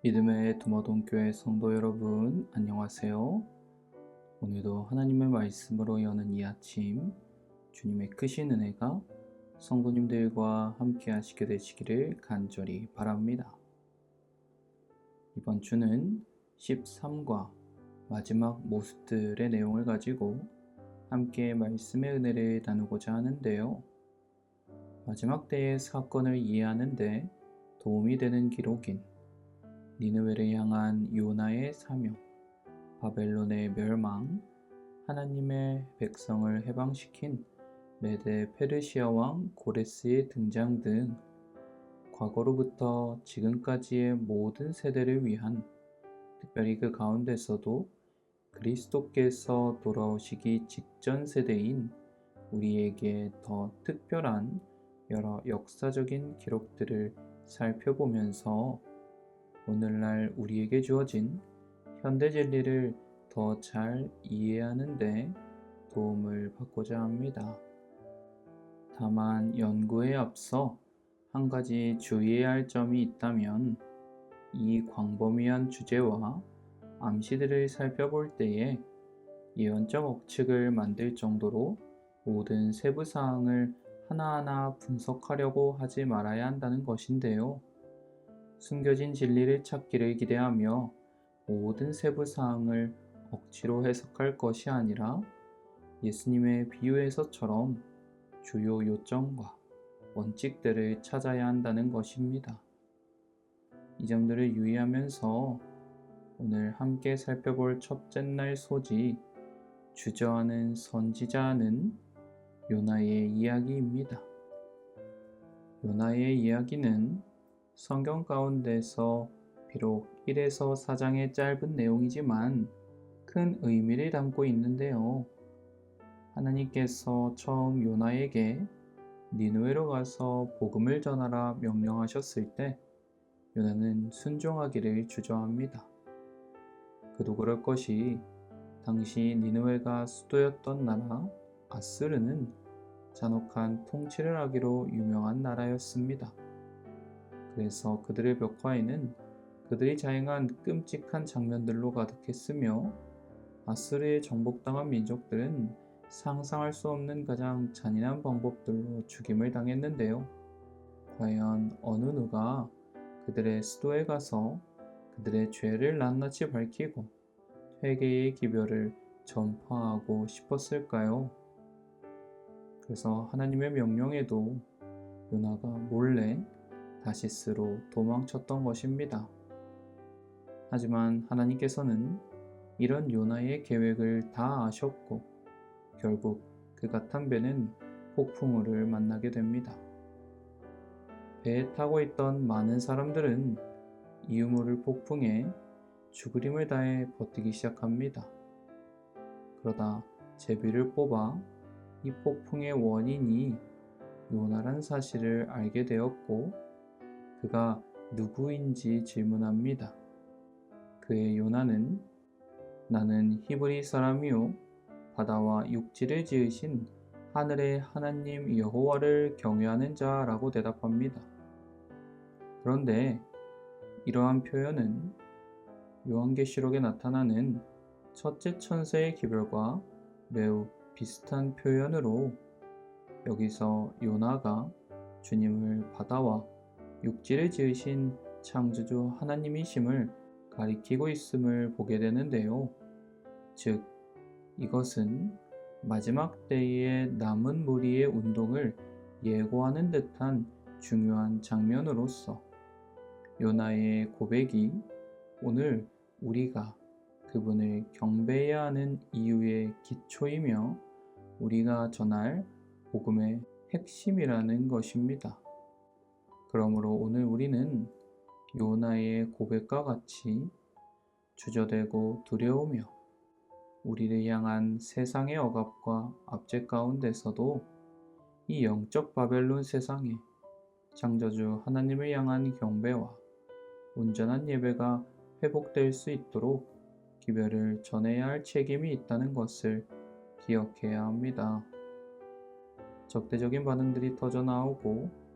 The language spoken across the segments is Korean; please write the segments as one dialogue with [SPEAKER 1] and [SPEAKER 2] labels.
[SPEAKER 1] 믿음의 두마동교회 성도 여러분, 안녕하세요. 오늘도 하나님의 말씀으로 여는 이 아침, 주님의 크신 은혜가 성도님들과 함께 하시게 되시기를 간절히 바랍니다. 이번 주는 13과 마지막 모습들의 내용을 가지고 함께 말씀의 은혜를 나누고자 하는데요. 마지막 때의 사건을 이해하는 데 도움이 되는 기록인 니느웨를 향한 요나의 사명, 바벨론의 멸망, 하나님의 백성을 해방시킨 메데 페르시아 왕 고레스의 등장 등 과거로부터 지금까지의 모든 세대를 위한, 특별히 그 가운데서도 그리스도께서 돌아오시기 직전 세대인 우리에게 더 특별한 여러 역사적인 기록들을 살펴보면서 오늘날 우리에게 주어진 현대 진리를 더 잘 이해하는 데 도움을 받고자 합니다. 다만 연구에 앞서 한 가지 주의해야 할 점이 있다면, 이 광범위한 주제와 암시들을 살펴볼 때에 예언적 억측을 만들 정도로 모든 세부 사항을 하나하나 분석하려고 하지 말아야 한다는 것인데요. 숨겨진 진리를 찾기를 기대하며 모든 세부 사항을 억지로 해석할 것이 아니라 예수님의 비유에서처럼 주요 요점과 원칙들을 찾아야 한다는 것입니다. 이 점들을 유의하면서 오늘 함께 살펴볼 첫째 날 소지, 주저하는 선지자는 요나의 이야기입니다. 요나의 이야기는 성경 가운데서 비록 1에서 4장의 짧은 내용이지만 큰 의미를 담고 있는데요. 하나님께서 처음 요나에게 니느웨로 가서 복음을 전하라 명령하셨을 때 요나는 순종하기를 주저합니다. 그도 그럴 것이, 당시 니느웨가 수도였던 나라 아스르는 잔혹한 통치를 하기로 유명한 나라였습니다. 그래서 그들의 벽화에는 그들이 자행한 끔찍한 장면들로 가득했으며, 아스르에 정복당한 민족들은 상상할 수 없는 가장 잔인한 방법들로 죽임을 당했는데요. 과연 어느 누가 그들의 수도에 가서 그들의 죄를 낱낱이 밝히고 회개의 기별을 전파하고 싶었을까요? 그래서 하나님의 명령에도 요나가 몰래 다시스로 도망쳤던 것입니다. 하지만 하나님께서는 이런 요나의 계획을 다 아셨고 결국 그가 탄 배는 폭풍우를 만나게 됩니다. 배에 타고 있던 많은 사람들은 이 유물을 폭풍에 죽을 힘을 다해 버티기 시작합니다. 그러다 제비를 뽑아 이 폭풍의 원인이 요나란 사실을 알게 되었고, 그가 누구인지 질문합니다. 그의 요나는 나는 히브리 사람이요 바다와 육지를 지으신 하늘의 하나님 여호와를 경외하는 자라고 대답합니다. 그런데 이러한 표현은 요한계시록에 나타나는 첫째 천사의 기별과 매우 비슷한 표현으로 여기서 요나가 주님을 바다와 육지를 지으신 창조주 하나님이심을 가리키고 있음을 보게 되는데요. 즉, 이것은 마지막 때의 남은 무리의 운동을 예고하는 듯한 중요한 장면으로서 요나의 고백이 오늘 우리가 그분을 경배해야 하는 이유의 기초이며 우리가 전할 복음의 핵심이라는 것입니다. 그러므로 오늘 우리는 요나의 고백과 같이 주저되고 두려우며 우리를 향한 세상의 억압과 압제 가운데서도 이 영적 바벨론 세상에 창조주 하나님을 향한 경배와 온전한 예배가 회복될 수 있도록 기별을 전해야 할 책임이 있다는 것을 기억해야 합니다. 적대적인 반응들이 터져나오고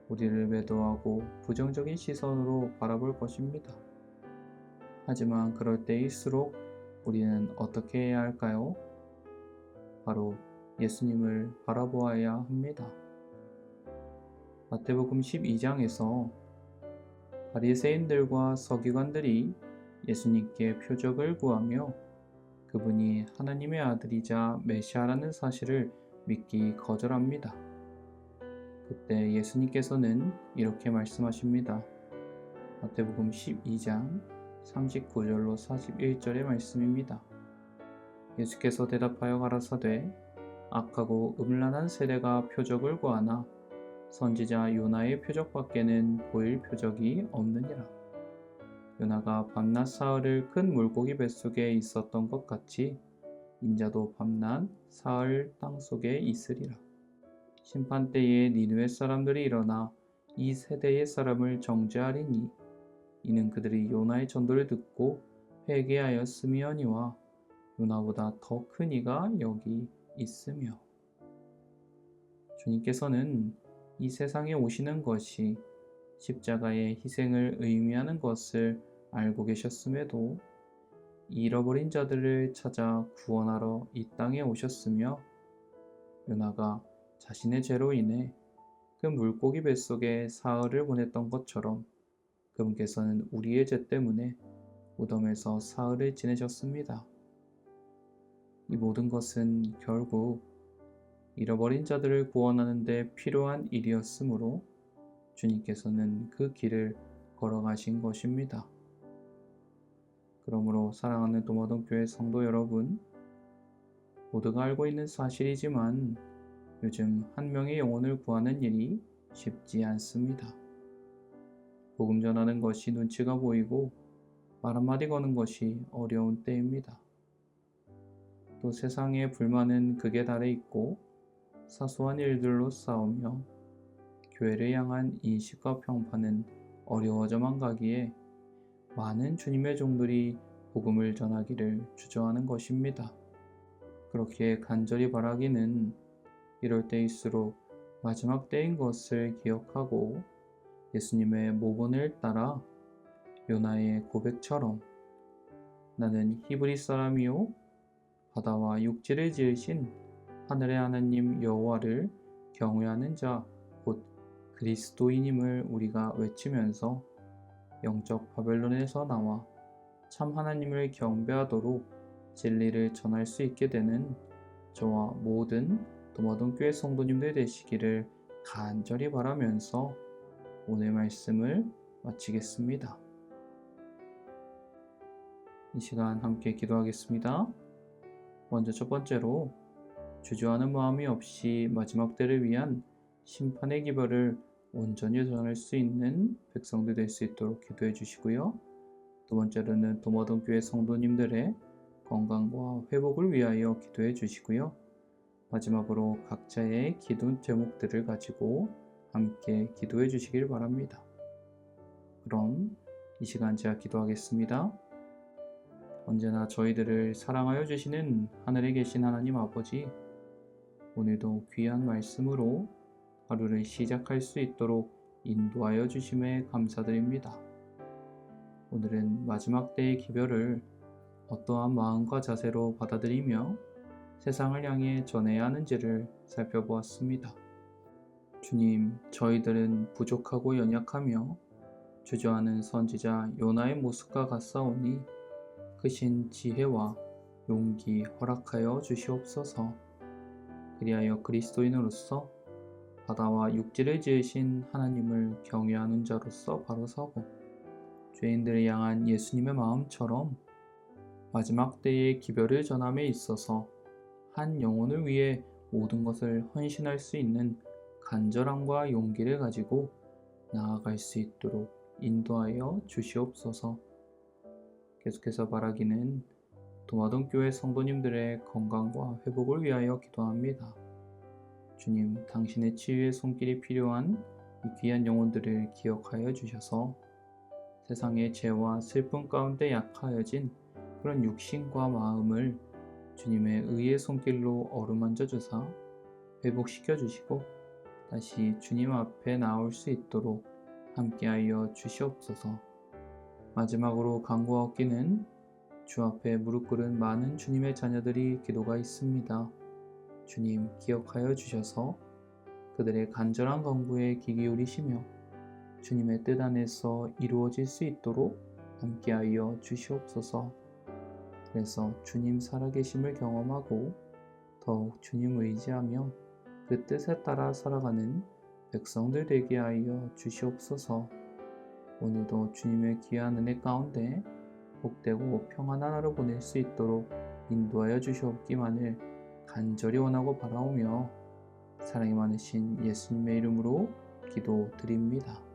[SPEAKER 1] 우리를 매도하고 부정적인 시선으로 바라볼 것입니다. 하지만 그럴 때일수록 우리는 어떻게 해야 할까요? 바로 예수님을 바라보아야 합니다. 마태복음 12장에서 바리새인들과 서기관들이 예수님께 표적을 구하며 그분이 하나님의 아들이자 메시아라는 사실을 믿기 거절합니다. 그때 예수님께서는 이렇게 말씀하십니다. 마태복음 12장 39절로 41절의 말씀입니다. 예수께서 대답하여 가라사대 악하고 음란한 세대가 표적을 구하나 선지자 요나의 표적밖에는 보일 표적이 없느니라. 요나가 밤낮 사흘을 큰 물고기 뱃속에 있었던 것 같이 인자도 밤낮 사흘 땅속에 있으리라. 심판 때에 니느웨 사람들이 일어나 이 세대의 사람을 정죄하리니 이는 그들이 요나의 전도를 듣고 회개하였음이오니와 요나보다 더 큰 이가 여기 있으며. 주님께서는 이 세상에 오시는 것이 십자가의 희생을 의미하는 것을 알고 계셨음에도 잃어버린 자들을 찾아 구원하러 이 땅에 오셨으며 요나가 자신의 죄로 인해 그 물고기 뱃속에 사흘을 보냈던 것처럼 그분께서는 우리의 죄 때문에 무덤에서 사흘을 지내셨습니다. 이 모든 것은 결국 잃어버린 자들을 구원하는 데 필요한 일이었으므로 주님께서는 그 길을 걸어가신 것입니다. 그러므로 사랑하는 도마동교회 성도 여러분, 모두가 알고 있는 사실이지만 요즘 한 명의 영혼을 구하는 일이 쉽지 않습니다. 복음 전하는 것이 눈치가 보이고 말 한마디 거는 것이 어려운 때입니다. 또 세상의 불만은 극에 달해 있고 사소한 일들로 싸우며 교회를 향한 인식과 평판은 어려워져만 가기에 많은 주님의 종들이 복음을 전하기를 주저하는 것입니다. 그렇게 간절히 바라기는 이럴 때일수록 마지막 때인 것을 기억하고 예수님의 모본을 따라 요나의 고백처럼 나는 히브리 사람이요 바다와 육지를 지으신 하늘의 하나님 여호와를 경외하는 자 곧 그리스도인임을 우리가 외치면서 영적 바벨론에서 나와 참 하나님을 경배하도록 진리를 전할 수 있게 되는 저와 모든 도마동교회 성도님들 되시기를 간절히 바라면서 오늘 말씀을 마치겠습니다. 이 시간 함께 기도하겠습니다. 먼저 첫 번째로 주저하는 마음이 없이 마지막 때를 위한 심판의 기별을 온전히 전할 수 있는 백성들 될 수 있도록 기도해 주시고요. 두 번째로는 도마동교회 성도님들의 건강과 회복을 위하여 기도해 주시고요. 마지막으로 각자의 기도 제목들을 가지고 함께 기도해 주시길 바랍니다. 그럼 이 시간 제가 기도하겠습니다. 언제나 저희들을 사랑하여 주시는 하늘에 계신 하나님 아버지, 오늘도 귀한 말씀으로 하루를 시작할 수 있도록 인도하여 주심에 감사드립니다. 오늘은 마지막 때의 기별을 어떠한 마음과 자세로 받아들이며 세상을 향해 전해야 하는지를 살펴보았습니다. 주님, 저희들은 부족하고 연약하며 주저하는 선지자 요나의 모습과 같사오니 크신 지혜와 용기 허락하여 주시옵소서. 그리하여 그리스도인으로서 바다와 육지를 지으신 하나님을 경외하는 자로서 바로 서고 죄인들을 향한 예수님의 마음처럼 마지막 때의 기별을 전함에 있어서 한 영혼을 위해 모든 것을 헌신할 수 있는 간절함과 용기를 가지고 나아갈 수 있도록 인도하여 주시옵소서. 계속해서 바라기는 도마동교회 성도님들의 건강과 회복을 위하여 기도합니다. 주님, 당신의 치유의 손길이 필요한 이 귀한 영혼들을 기억하여 주셔서 세상의 죄와 슬픔 가운데 약하여진 그런 육신과 마음을 주님의 의의 손길로 어루만져 주사 회복시켜 주시고 다시 주님 앞에 나올 수 있도록 함께하여 주시옵소서. 마지막으로 간구하옵기는 주 앞에 무릎 꿇은 많은 주님의 자녀들이 기도가 있습니다. 주님 기억하여 주셔서 그들의 간절한 간구에 귀 기울이시며 주님의 뜻 안에서 이루어질 수 있도록 함께하여 주시옵소서. 그래서 주님 살아계심을 경험하고 더욱 주님 의지하며 그 뜻에 따라 살아가는 백성들 되게 하여 주시옵소서. 오늘도 주님의 귀한 은혜 가운데 복되고 평안한 하루 보낼 수 있도록 인도하여 주시옵기만을 간절히 원하고 바라오며 사랑이 많으신 예수님의 이름으로 기도드립니다.